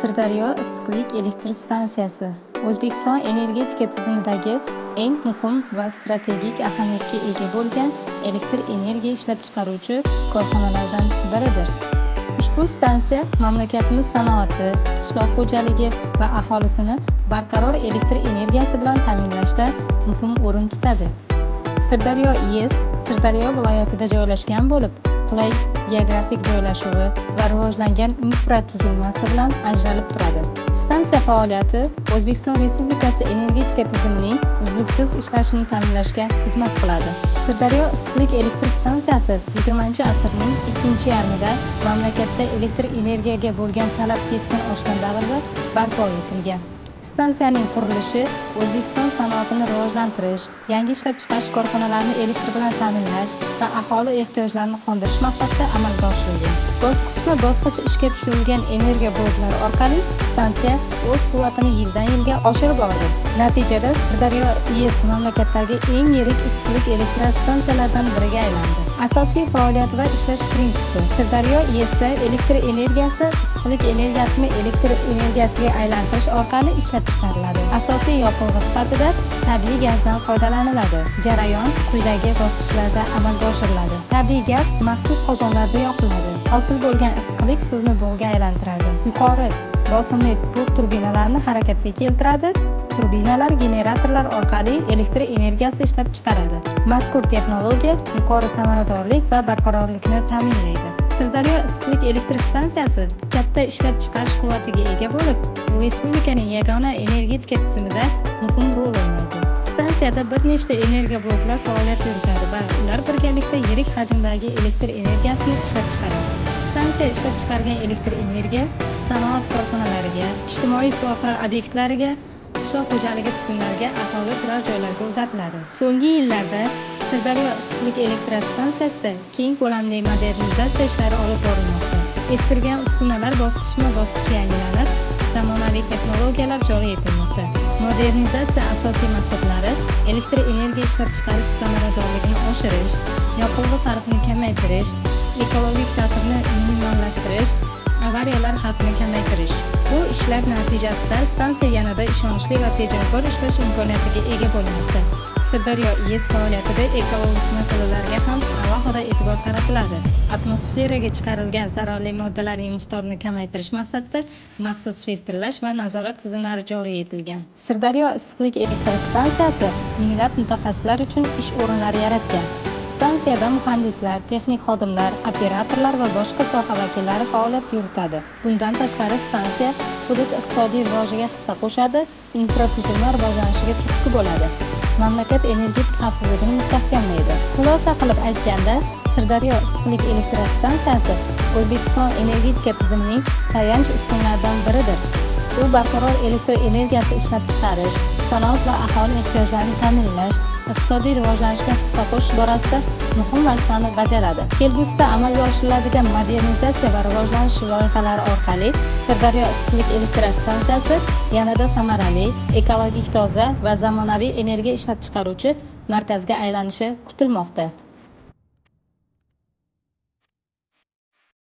Sirdaryo issiqlik elektr stansiyasi O'zbekiston energetika tizimidagi eng muhim va strategik ahamiyatga ega bo'lgan elektr energiya ishlab chiqaruvchi korxonalardan biridir. Ushbu stansiya mamlakatimiz sanoati, qishloq xo'jaligi va aholisini barqaror elektr energiyasi bilan ta'minlashda muhim o'rin tutadi. Sirdaryo IES Sirdaryo viloyatida joylashgan bo'lib, qulay geografik joylashuvi va rivojlangan infratuzilmasi bilan ajralib turadi. Stansiya faoliyati O'zbekiston Respublikasi energetika tizimining uzluksiz ishlashini ta'minlashga xizmat qiladi. Sirdaryo issiqlik elektr stansiyasi 20-asrning ikkinchi yarmida mamlakatda elektr energiyaga bo'lgan talab keskin oshgan davrda barpo etilgan. Stansiyaning qurilishi O'zbekiston sanoatini rivojlantirish, yangi ishlab chiqarish korxonalarini elektr bilan ta'minlash va aholi ehtiyojlarini qondirish maqsadida amalga oshirilgan. Bosqichma-bosqich ishga tushirilgan energiya bloklari orqali stansiya o'z quvvatini yildan-yilga oshirib bordi. Natijada Sirdaryo IES mamlakatdagi eng yirik issiqlik elektr stansiyalaridan biriga aylandi. Asosiy faoliyat va ishlash prinsipi: Sirdaryo IESda elektr energiyasi issiqlik energiyasini elektr energiyasiga aylantirish orqali ishlab chiqariladi. Asosiy yoqilg'i sifatida tabiiy gazdan foydalaniladi. Jarayon quyidagi bosqichlarda amalga oshiriladi. Tabiiy gaz maxsus qozonlarda yoqiladi. Hosil bo'lgan issiqlik suvni bug'ga aylantiradi. Yuqori bosimli bug' turbinalarini harakatga keltiradi. Turbinalar generatorlar orqali elektr energiyasi ishlab chiqaradi. Mazkur texnologiya yuqori samaradorlik va barqarorlikni ta'minlaydi. Sirdaryo issiqlik elektr stansiyasi katta ishlab chiqarish quvvatiga ega bo'lib, respublikaning yagona energetika tizimida muhim rol o'ynaydi. Stansiyada bir nechta energiya bloklar faoliyat yuritadi va ular birgalikda yirik hajmdagi elektr energiyasini ishlab chiqaradi. Stansiya ishlab chiqargan elektr energiya sanoat korxonalariga, ijtimoiy soha obyektlariga, qishloq xo'jaligi tizimlariga, aholi turar joylariga uzatiladi. So'nggi yillarda Sirdaryo issiqlik elektr stansiyasida keng ko'lamli modernizatsiya ishlari olib borilmoqda. Eskirgan uskunalar bosqichma-bosqich yangilanib, zamonaviy texnologiyalar joriy etilmoqda. Modernizatsiya asosiy maqsadlari elektr energiya ishlab chiqarish samaradorligini oshirish, yoqilg'i sarfini kamaytirish, ekologik ta'sirni minimallashtirish, avariyalar xavfini kamaytirish. Bu ishlar natijasida stansiya yanada ishonchli va tejamkor ishlash imkoniyatiga ega bo'lmoqda. Sirdaryo IES faoliyatida ekologik masalalarga ham alohida e'tibor qaratiladi. Atmosferaga chiqarilgan zararli moddalarning miqdorini kamaytirish maqsadida maxsus filtrlash va nazorat tizimlari joriy etilgan. Sirdaryo issiqlik elektr stansiyasi minglab mutaxassislar uchun ish o'rinlari yaratgan. Stansiyada muhandislar, texnik xodimlar, operatorlar va boshqa soha vakillari faoliyat yuritadi. Bundan tashqari stansiya hudud iqtisodiy rivojiga hissa qo'shadi, infratuzilma rivojlanishiga turtki bo'ladi. Mamlakat energetik xavfsizligini mustahkamlaydi. Xulosa qilib aytganda, Sirdaryo issiqlik elektr stansiyasi O'zbekiston energetika tizimining tayanch ustunlaridan biridir. U barqaror elektr energiyasi ishlab chiqarish, sanoat va aholi ehtiyojlarini ta'minlash, iqtisodiy rivojlanishga hissa qo'shish borasida muhim vazifani bajaradi. Kelgusida amalga oshiriladigan modernizatsiya va rivojlanish loyihalari orqali Sirdaryo issiqlik elektr stansiyasi yanada samarali, ekologik toza va zamonaviy energiya ishlab chiqaruvchi markazga aylanishi kutilmoqda.